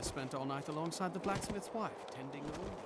spent all night alongside the blacksmith's wife, tending the wounded.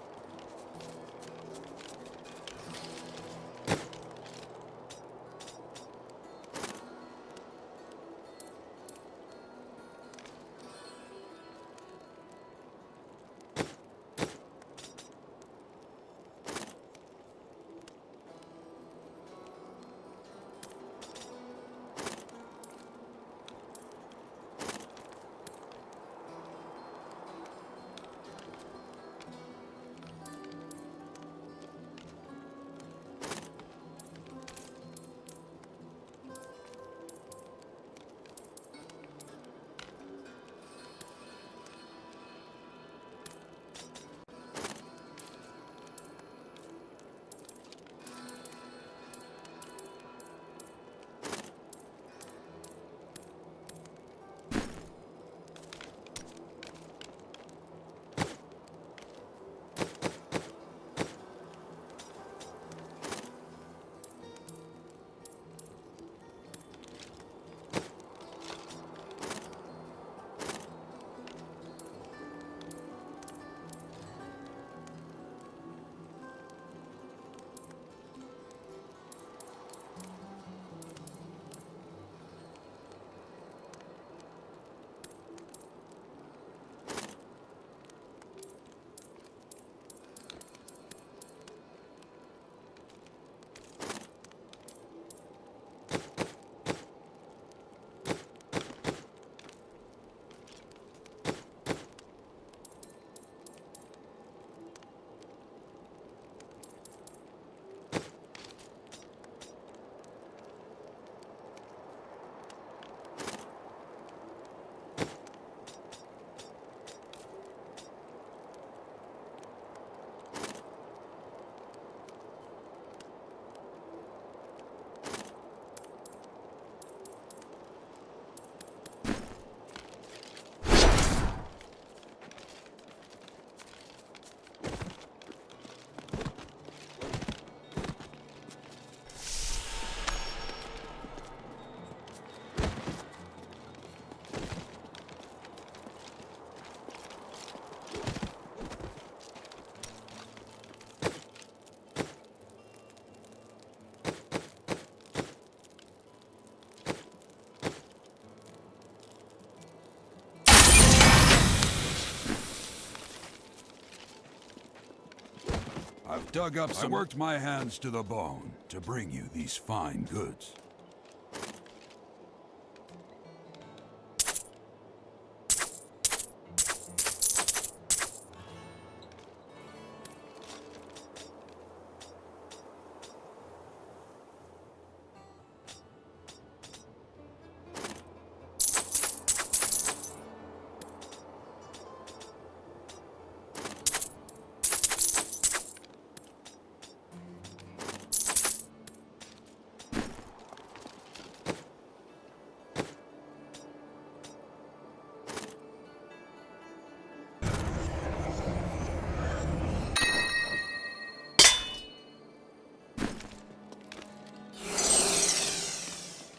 I've dug up some... I worked my hands to the bone to bring you these fine goods.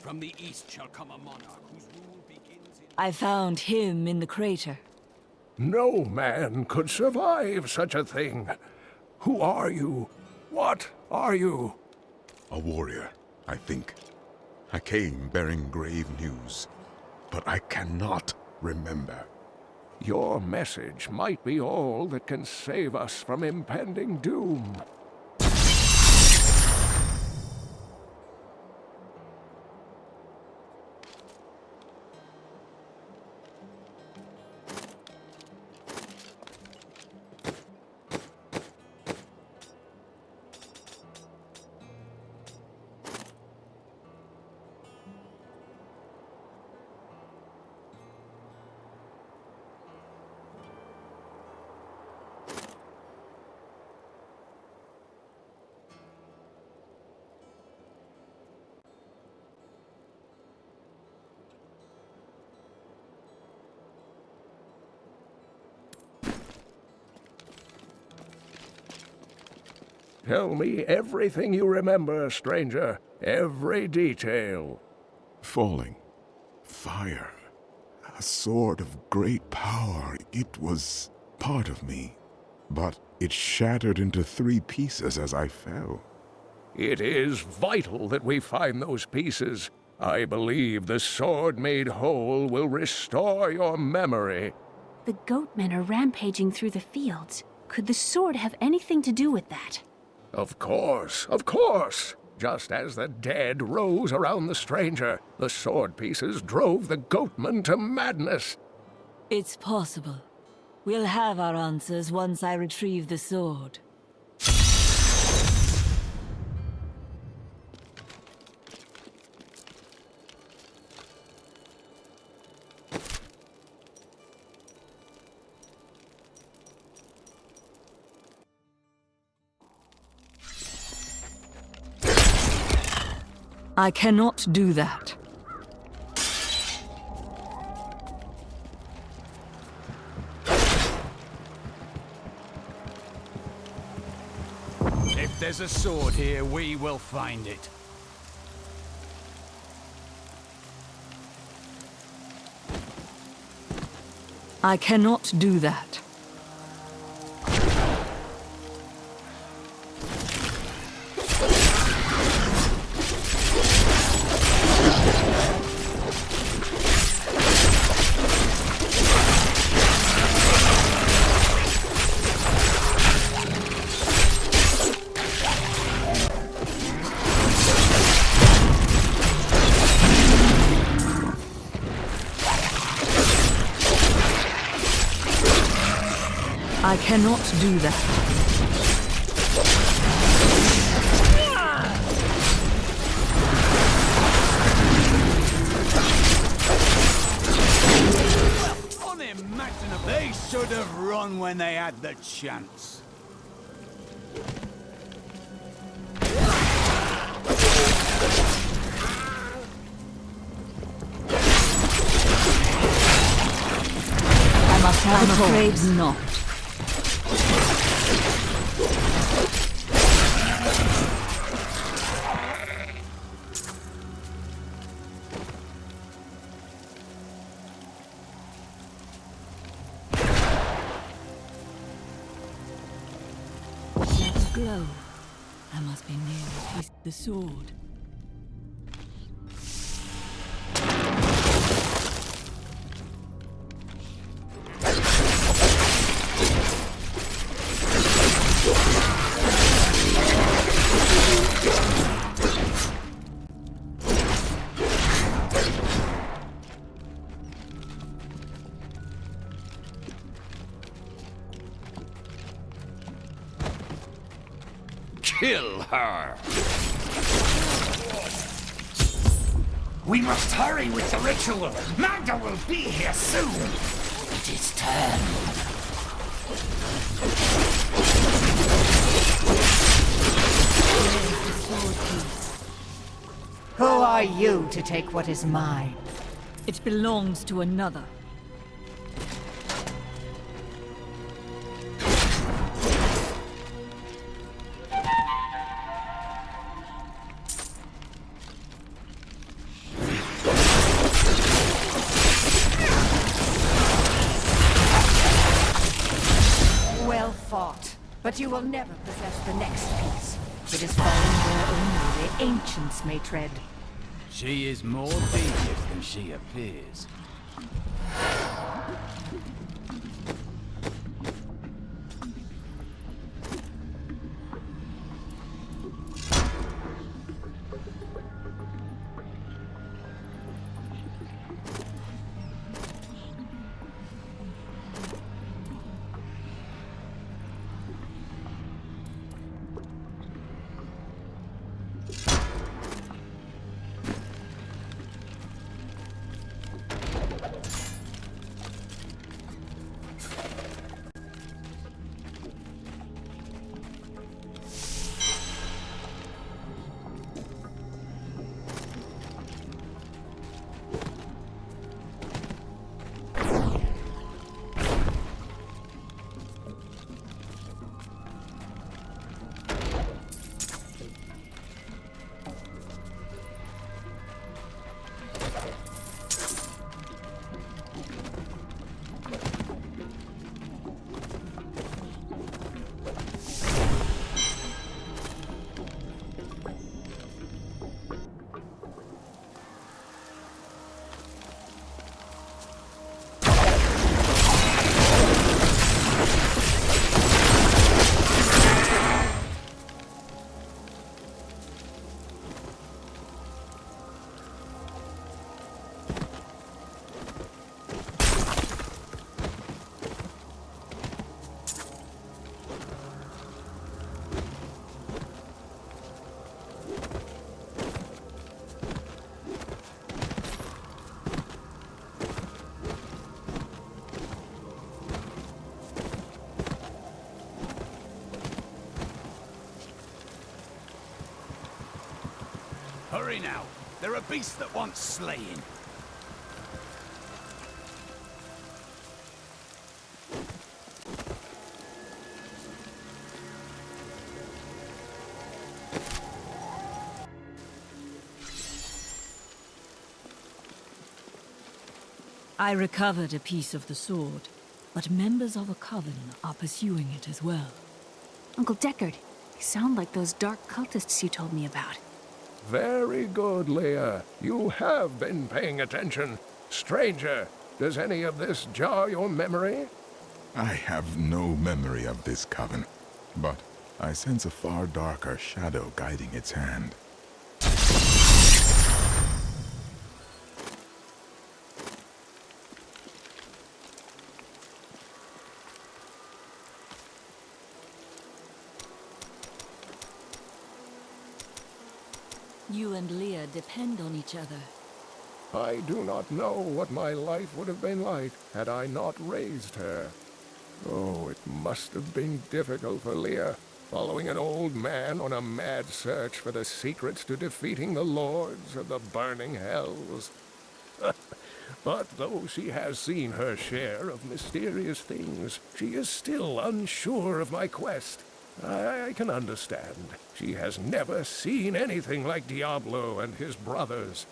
From the east shall come a monarch whose rule begins in... I found him in the crater. No man could survive such a thing. Who are you? What are you? A warrior, I think. I came bearing grave news, but I cannot remember. Your message might be all that can save us from impending doom. Tell me everything you remember, stranger. Every detail. Falling. Fire. A sword of great power. It was part of me, but it shattered into 3 pieces as I fell. It is vital that we find those pieces. I believe the sword made whole will restore your memory. The goatmen are rampaging through the fields. Could the sword have anything to do with that? Of course, of course. Just as the dead rose around the stranger, the sword pieces drove the goatmen to madness. It's possible. We'll have our answers once I retrieve the sword. I cannot do that. If there's a sword here, we will find it. I cannot do that. I cannot do that. Unimaginable. They should have run when they had the chance. I must have I'm afraid not. Glow. I must be near a piece of the sword. Kill her! We must hurry with the ritual. Magda will be here soon. It is time. Who are you to take what is mine? It belongs to another. Well fought, but you will never possess the next piece. It is falling where only the ancients may tread. She is more devious than she appears. Hurry now. There are beasts that want slaying. I recovered a piece of the sword, but members of a coven are pursuing it as well. Uncle Deckard, you sound like those dark cultists you told me about. Very good, Leah. You have been paying attention. Stranger, does any of this jar your memory? I have no memory of this coven, but I sense a far darker shadow guiding its hand. You and Leah depend on each other. I do not know what my life would have been like had I not raised her. Oh, it must have been difficult for Leah, following an old man on a mad search for the secrets to defeating the lords of the burning hells. But though she has seen her share of mysterious things, she is still unsure of my quest. I can understand. She has never seen anything like Diablo and his brothers.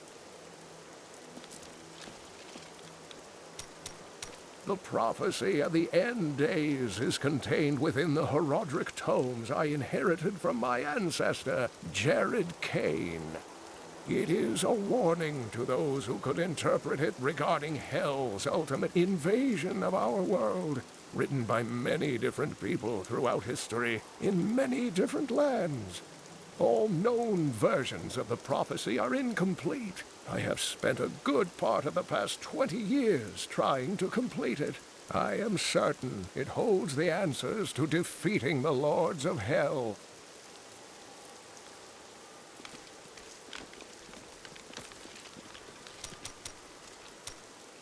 The prophecy of the end days is contained within the Horodric tomes I inherited from my ancestor, Jared Kane. It is a warning to those who could interpret it regarding Hell's ultimate invasion of our world, written by many different people throughout history, in many different lands. All known versions of the prophecy are incomplete. I have spent a good part of the past 20 years trying to complete it. I am certain it holds the answers to defeating the Lords of Hell.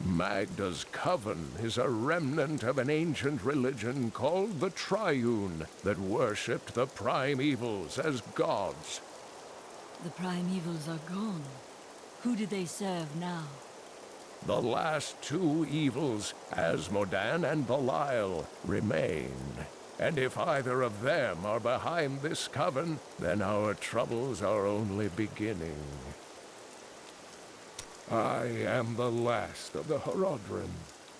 Magda's coven is a remnant of an ancient religion called the Triune that worshipped the primevals as gods. The primevals are gone. Who do they serve now? The last two evils, Asmodan and Belial, remain. And if either of them are behind this coven, then our troubles are only beginning. I am the last of the Horodrim.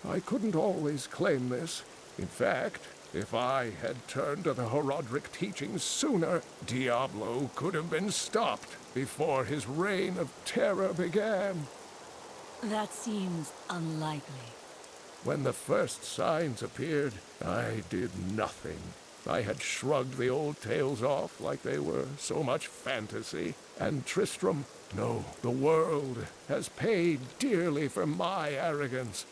I couldn't always claim this. In fact, if I had turned to the Horodric teachings sooner, Diablo could have been stopped before his reign of terror began. That seems unlikely. When the first signs appeared, I did nothing. I had shrugged the old tales off like they were so much fantasy. And Tristram, no, the world has paid dearly for my arrogance.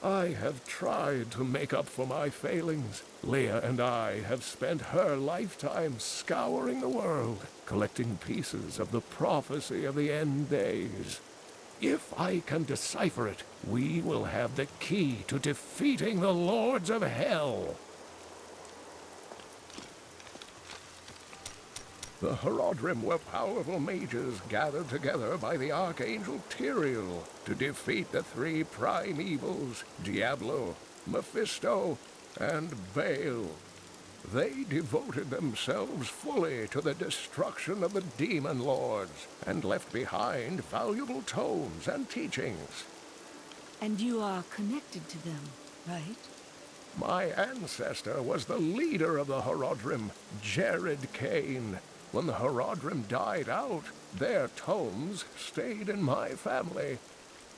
I have tried to make up for my failings. Leah and I have spent her lifetime scouring the world, collecting pieces of the prophecy of the end days. If I can decipher it, we will have the key to defeating the Lords of Hell. The Horodrim were powerful mages gathered together by the Archangel Tyrael to defeat the three primevals, Diablo, Mephisto, and Baal. They devoted themselves fully to the destruction of the demon lords and left behind valuable tomes and teachings. And you are connected to them, right? My ancestor was the leader of the Horodrim, Jared Kane. When the Horodrim died out, their tomes stayed in my family.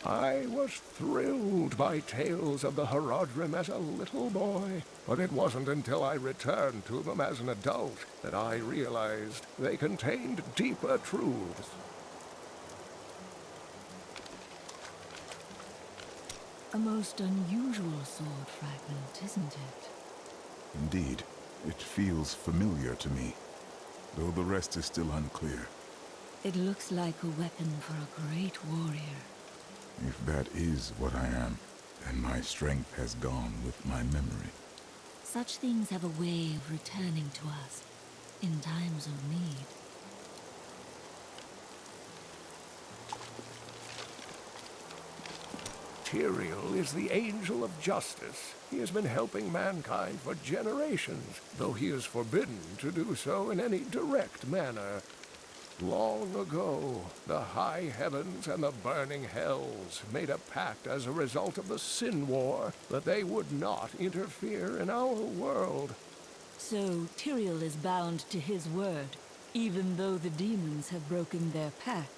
I was thrilled by tales of the Horodrim as a little boy, but it wasn't until I returned to them as an adult that I realized they contained deeper truths. A most unusual sword fragment, isn't it? Indeed, it feels familiar to me, though the rest is still unclear. It looks like a weapon for a great warrior. If that is what I am, then my strength has gone with my memory. Such things have a way of returning to us in times of need. Tyrael is the angel of justice. He has been helping mankind for generations, though he is forbidden to do so in any direct manner. Long ago, the high heavens and the burning hells made a pact as a result of the Sin War that they would not interfere in our world. So Tyrael is bound to his word, even though the demons have broken their pact.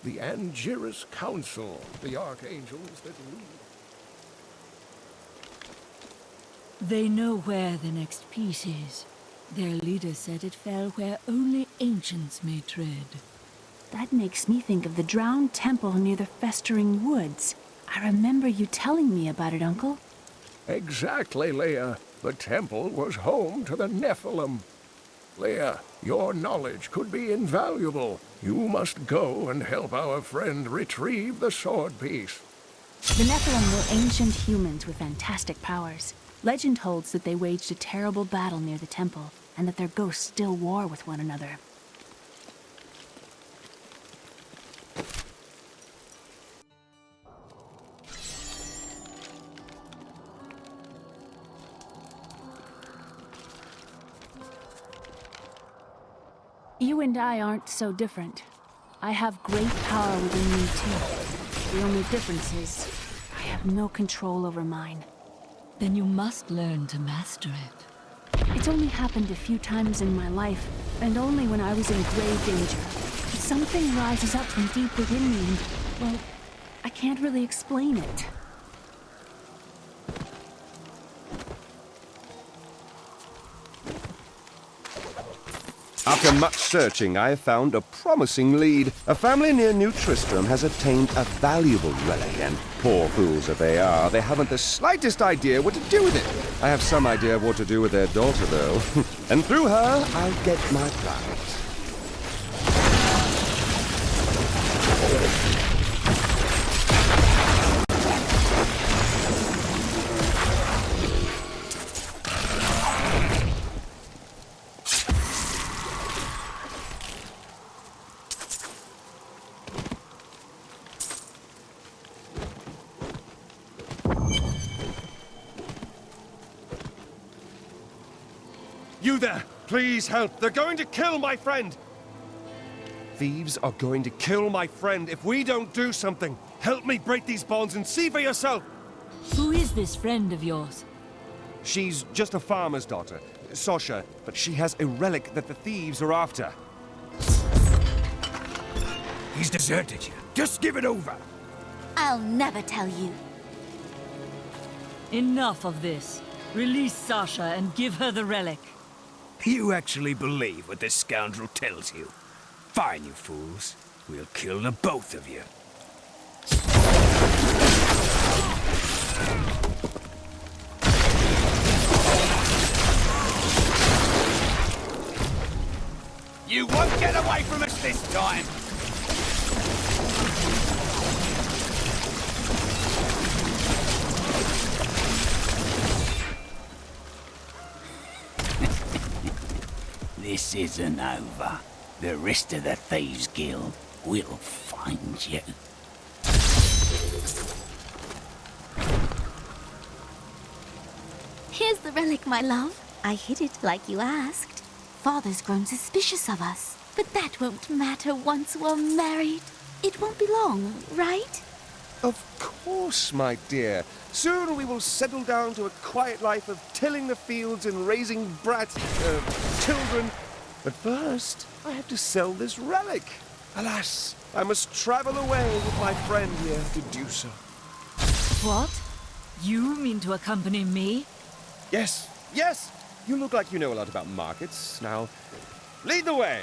The Angiris Council, the archangels that lead. They know where the next piece is. Their leader said it fell where only ancients may tread. That makes me think of the drowned temple near the festering woods. I remember you telling me about it, Uncle. Exactly, Leia. The temple was home to the Nephilim. Leia, your knowledge could be invaluable. You must go and help our friend retrieve the sword piece. The Nephilim were ancient humans with fantastic powers. Legend holds that they waged a terrible battle near the temple, and that their ghosts still war with one another. You and I aren't so different. I have great power within me, too. The only difference is, I have no control over mine. Then you must learn to master it. It's only happened a few times in my life, and only when I was in grave danger. Something rises up from deep within me, and, well, I can't really explain it. After much searching, I have found a promising lead. A family near New Tristram has obtained a valuable relic, and poor fools that they are, they haven't the slightest idea what to do with it. I have some idea of what to do with their daughter, though. And through her, I'll get my prize. You there! Please help! They're going to kill my friend! Thieves are going to kill my friend if we don't do something! Help me break these bonds and see for yourself! Who is this friend of yours? She's just a farmer's daughter, Sasha, but she has a relic that the thieves are after. He's deserted you. Just give it over. I'll never tell you. Enough of this. Release Sasha and give her the relic. You actually believe what this scoundrel tells you? Fine, you fools. We'll kill the both of you. You won't get away from us this time! This isn't over. The rest of the Thieves Guild will find you. Here's the relic, my love. I hid it like you asked. Father's grown suspicious of us, but that won't matter once we're married. It won't be long, right? Of course, my dear. Soon we will settle down to a quiet life of tilling the fields and raising children. But first, I have to sell this relic. Alas, I must travel away with my friend here to do so. What? You mean to accompany me? Yes, yes! You look like you know a lot about markets. Now, lead the way!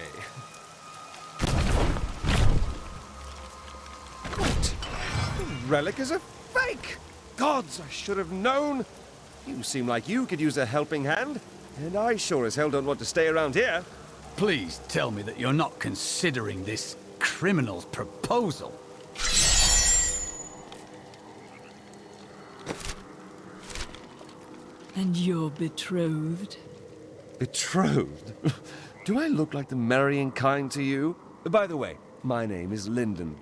What? The relic is a fake! Gods, I should have known! You seem like you could use a helping hand, and I sure as hell don't want to stay around here. Please tell me that you're not considering this criminal's proposal. And you're betrothed? Betrothed? Do I look like the marrying kind to you? By the way, my name is Lyndon.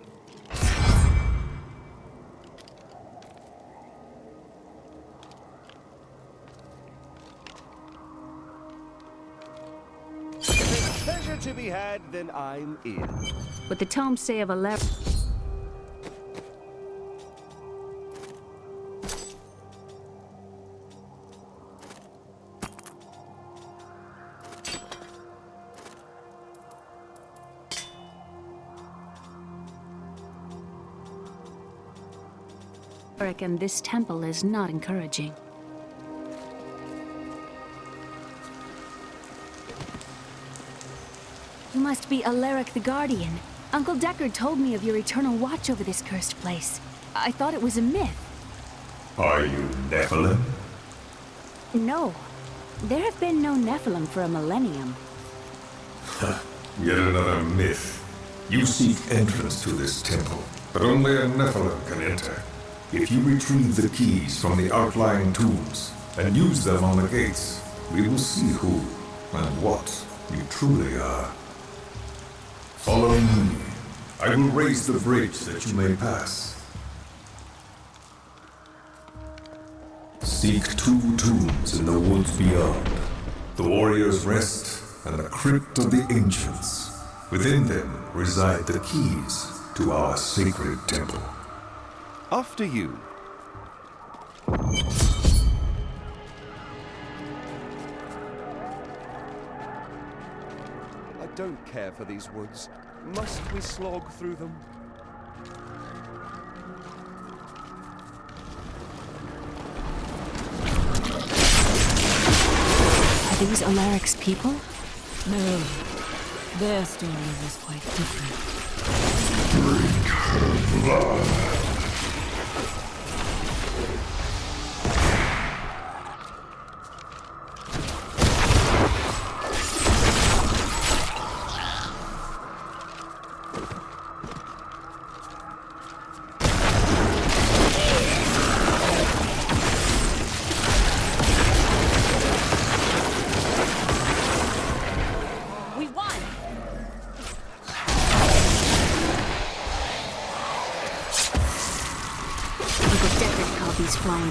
beer to be had, then I'm in. What the tomes say of Alaric... and this temple is not encouraging. You must be Alaric the Guardian. Uncle Deckard told me of your eternal watch over this cursed place. I thought it was a myth. Are you Nephilim? No. There have been no Nephilim for a millennium. Yet another myth. You seek entrance to this temple, but only a Nephilim can enter. If you retrieve the keys from the outlying tombs and use them on the gates, we will see who and what you truly are. Follow me. I will raise the bridge that you may pass. Seek 2 tombs in the woods beyond. The warrior's rest and the crypt of the ancients. Within them reside the keys to our sacred temple. After you. I don't care for these woods. Must we slog through them? Are these Alaric's people? No. Their story was quite different. Drink blood.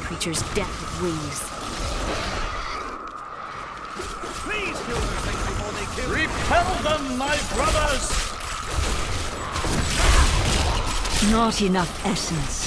Creatures decked with wings. Please kill these things before they kill. Repel them, my brothers! Not enough essence.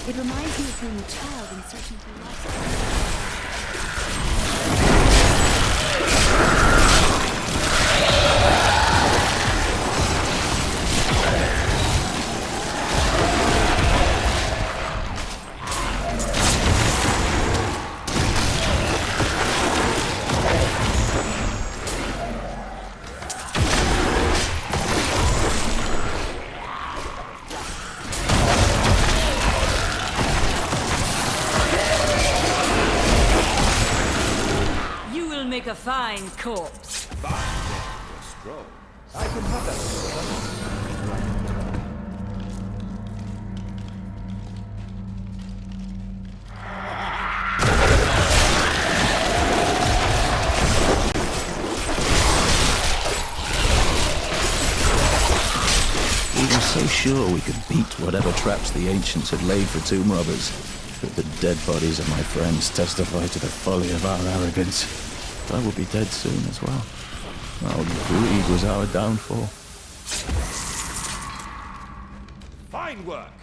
It reminds me of being a child and searching for lost. Make a fine corpse. I can have that. We were so sure we could beat whatever traps the ancients had laid for tomb robbers, but the dead bodies of my friends testify to the folly of our arrogance. I will be dead soon as well. Our greed was our downfall. Fine work!